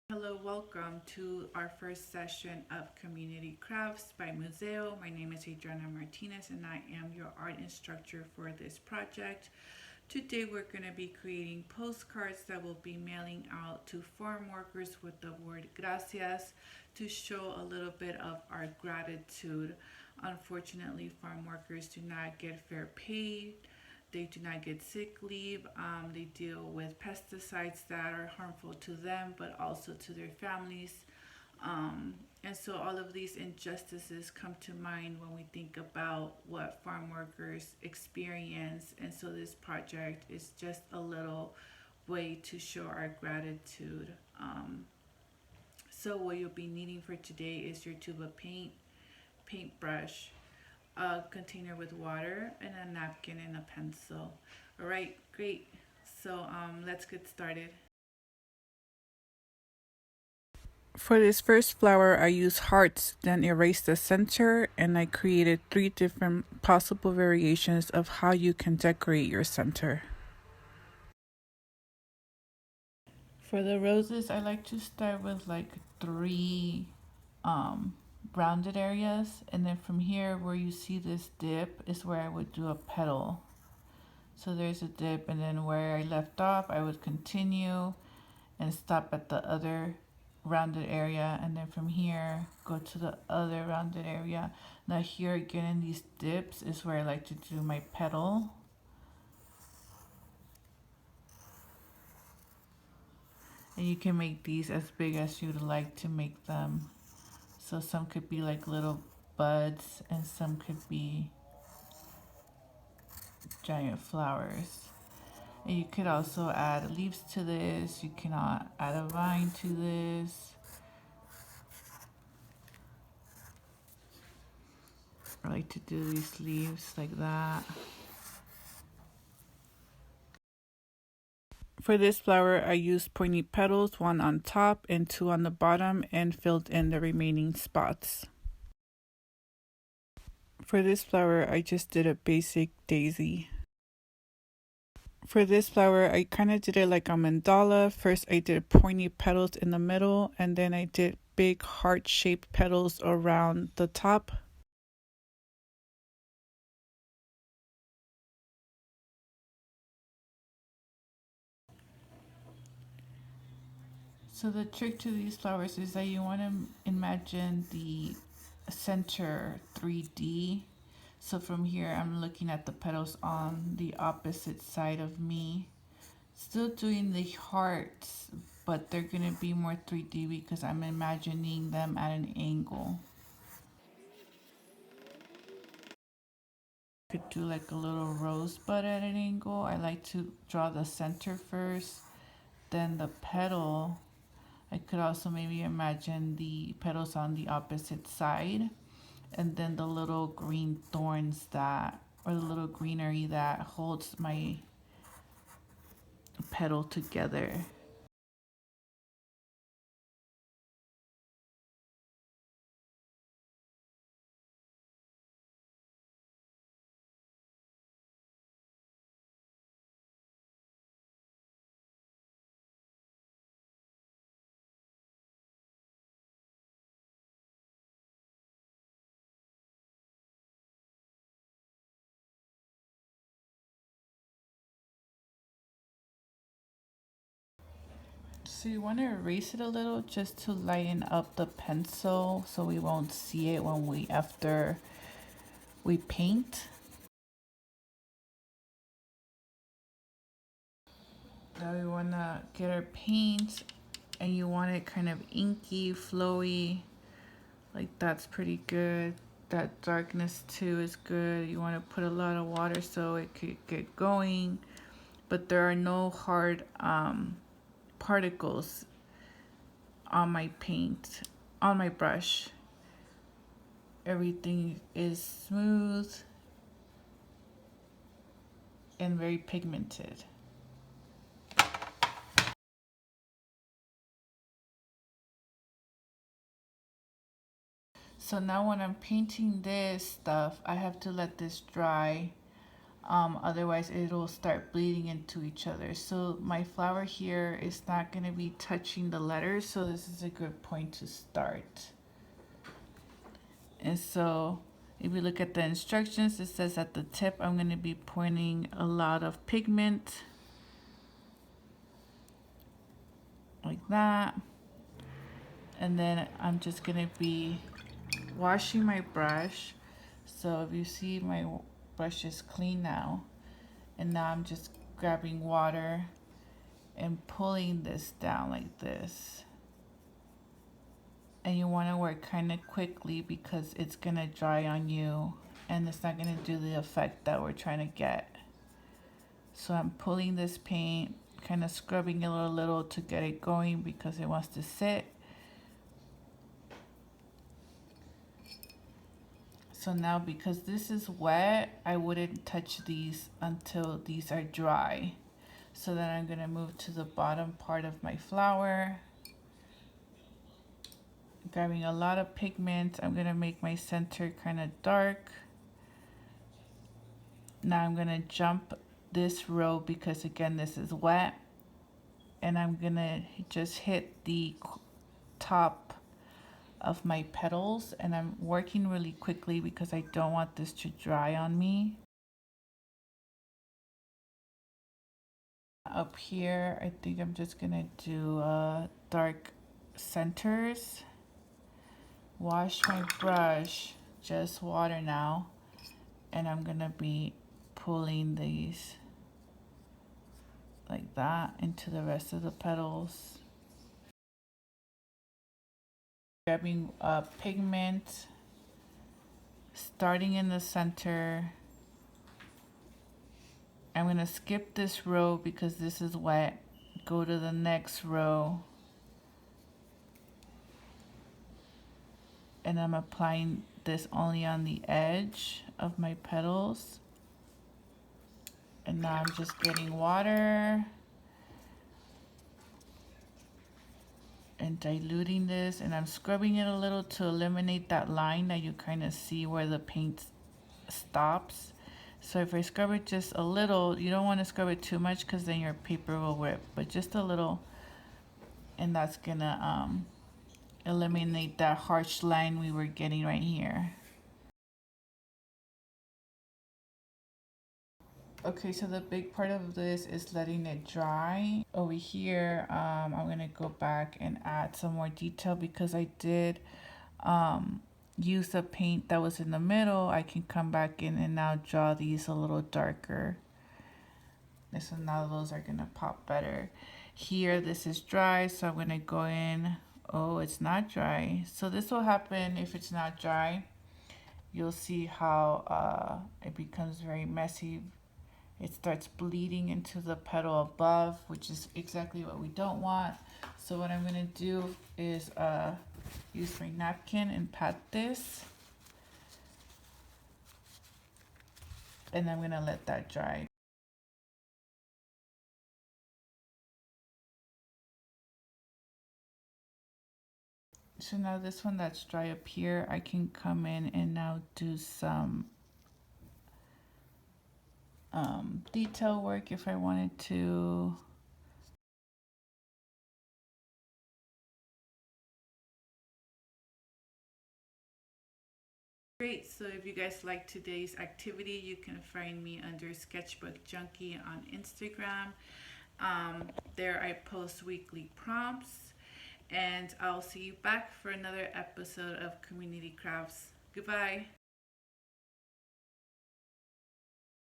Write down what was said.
Hello, welcome to our first session of Community Crafts by MUZEO. My name is Adriana Martinez and I am your art instructor for this project. Today we're going to be creating postcards that will be mailing out to farm workers with the word Gracias to show a little bit of our gratitude. Unfortunately, farm workers do not get fair pay. They do not get sick leave. They deal with pesticides that are harmful to them, but also to their families. And so all of these injustices come to mind when we think about what farm workers experience. And so this project is just a little way to show our gratitude. So what you'll be needing for today is your tube of paint, paintbrush, a container with water, and a napkin and a pencil. All right, great. So let's get started. For this first flower, I used hearts, then erased the center, and I created 3 different possible variations of how you can decorate your center. For the roses, I like to start with like 3 um, rounded areas, and then from here where you see this dip is where I would do a petal. So there's a dip, and then where I left off, I would continue and stop at the other rounded area, and then from here go to the other rounded area. Now here again in these dips is where I like to do my petal. And you can make these as big as you'd like to make them. So some could be like little buds and some could be giant flowers. And you could also add leaves to this. You cannot add a vine to this. I like to do these leaves like that. For this flower, I used pointy petals, 1 on top and 2 on the bottom, and filled in the remaining spots. For this flower, I just did a basic daisy. For this flower, I kind of did it like a mandala. First, I did pointy petals in the middle, and then I did big heart-shaped petals around the top. So the trick to these flowers is that you want to imagine the center 3D. So from here, I'm looking at the petals on the opposite side of me. Still doing the hearts, but they're going to be more 3D because I'm imagining them at an angle. Could do like a little rosebud at an angle. I like to draw the center first, then the petal. I could also maybe imagine the petals on the opposite side, and then the little green thorns that, or the little greenery that holds my petal together. So you want to erase it a little just to lighten up the pencil so we won't see it when after we paint. Now we want to get our paint, and you want it kind of inky, flowy, like that's pretty good. That darkness too is good. You want to put a lot of water so it could get going, but there are no hard particles on my paint, on my brush. Everything is smooth and very pigmented. So now when I'm painting this stuff, I have to let this dry Otherwise it'll start bleeding into each other. So my flour here is not going to be touching the letters, so this is a good point to start. And so if you look at the instructions, it says at the tip I'm going to be pouring a lot of pigment like that, and then I'm just going to be washing my brush. So if you see, my brush is clean now, and now I'm just grabbing water and pulling this down like this. And you want to work kind of quickly because it's going to dry on you and it's not going to do the effect that we're trying to get. So I'm pulling this paint, kind of scrubbing it a little to get it going because it wants to sit. So now, because this is wet, I wouldn't touch these until these are dry. So then I'm going to move to the bottom part of my flower, grabbing a lot of pigment. I'm going to make my center kind of dark. Now I'm going to jump this row because again this is wet, and I'm going to just hit the top of my petals, and I'm working really quickly because I don't want this to dry on me. Up here I think I'm just gonna do dark centers. Wash my brush, just water now, and I'm gonna be pulling these like that into the rest of the petals. Grabbing pigment, starting in the center. I'm going to skip this row because this is wet. Go to the next row. And I'm applying this only on the edge of my petals. And now I'm just getting water and diluting this, and I'm scrubbing it a little to eliminate that line that you kind of see where the paint stops. So if I scrub it just a little, you don't want to scrub it too much because then your paper will rip, but just a little, and that's gonna eliminate that harsh line we were getting right here. Okay, so the big part of this is letting it dry. Over here, I'm gonna go back and add some more detail because I did use the paint that was in the middle. I can come back in and now draw these a little darker. And so now those are gonna pop better. Here, this is dry, so I'm gonna go in. Oh, it's not dry. So this will happen if it's not dry. You'll see how it becomes very messy. It starts bleeding into the petal above, which is exactly what we don't want. So what I'm gonna do is use my napkin and pat this. And I'm gonna let that dry. So now this one that's dry up here, I can come in and now do some detail work if I wanted to. Great, so if you guys like today's activity, you can find me under Sketchbook Junkie on Instagram. There I post weekly prompts, and I'll see you back for another episode of Community Crafts. Goodbye.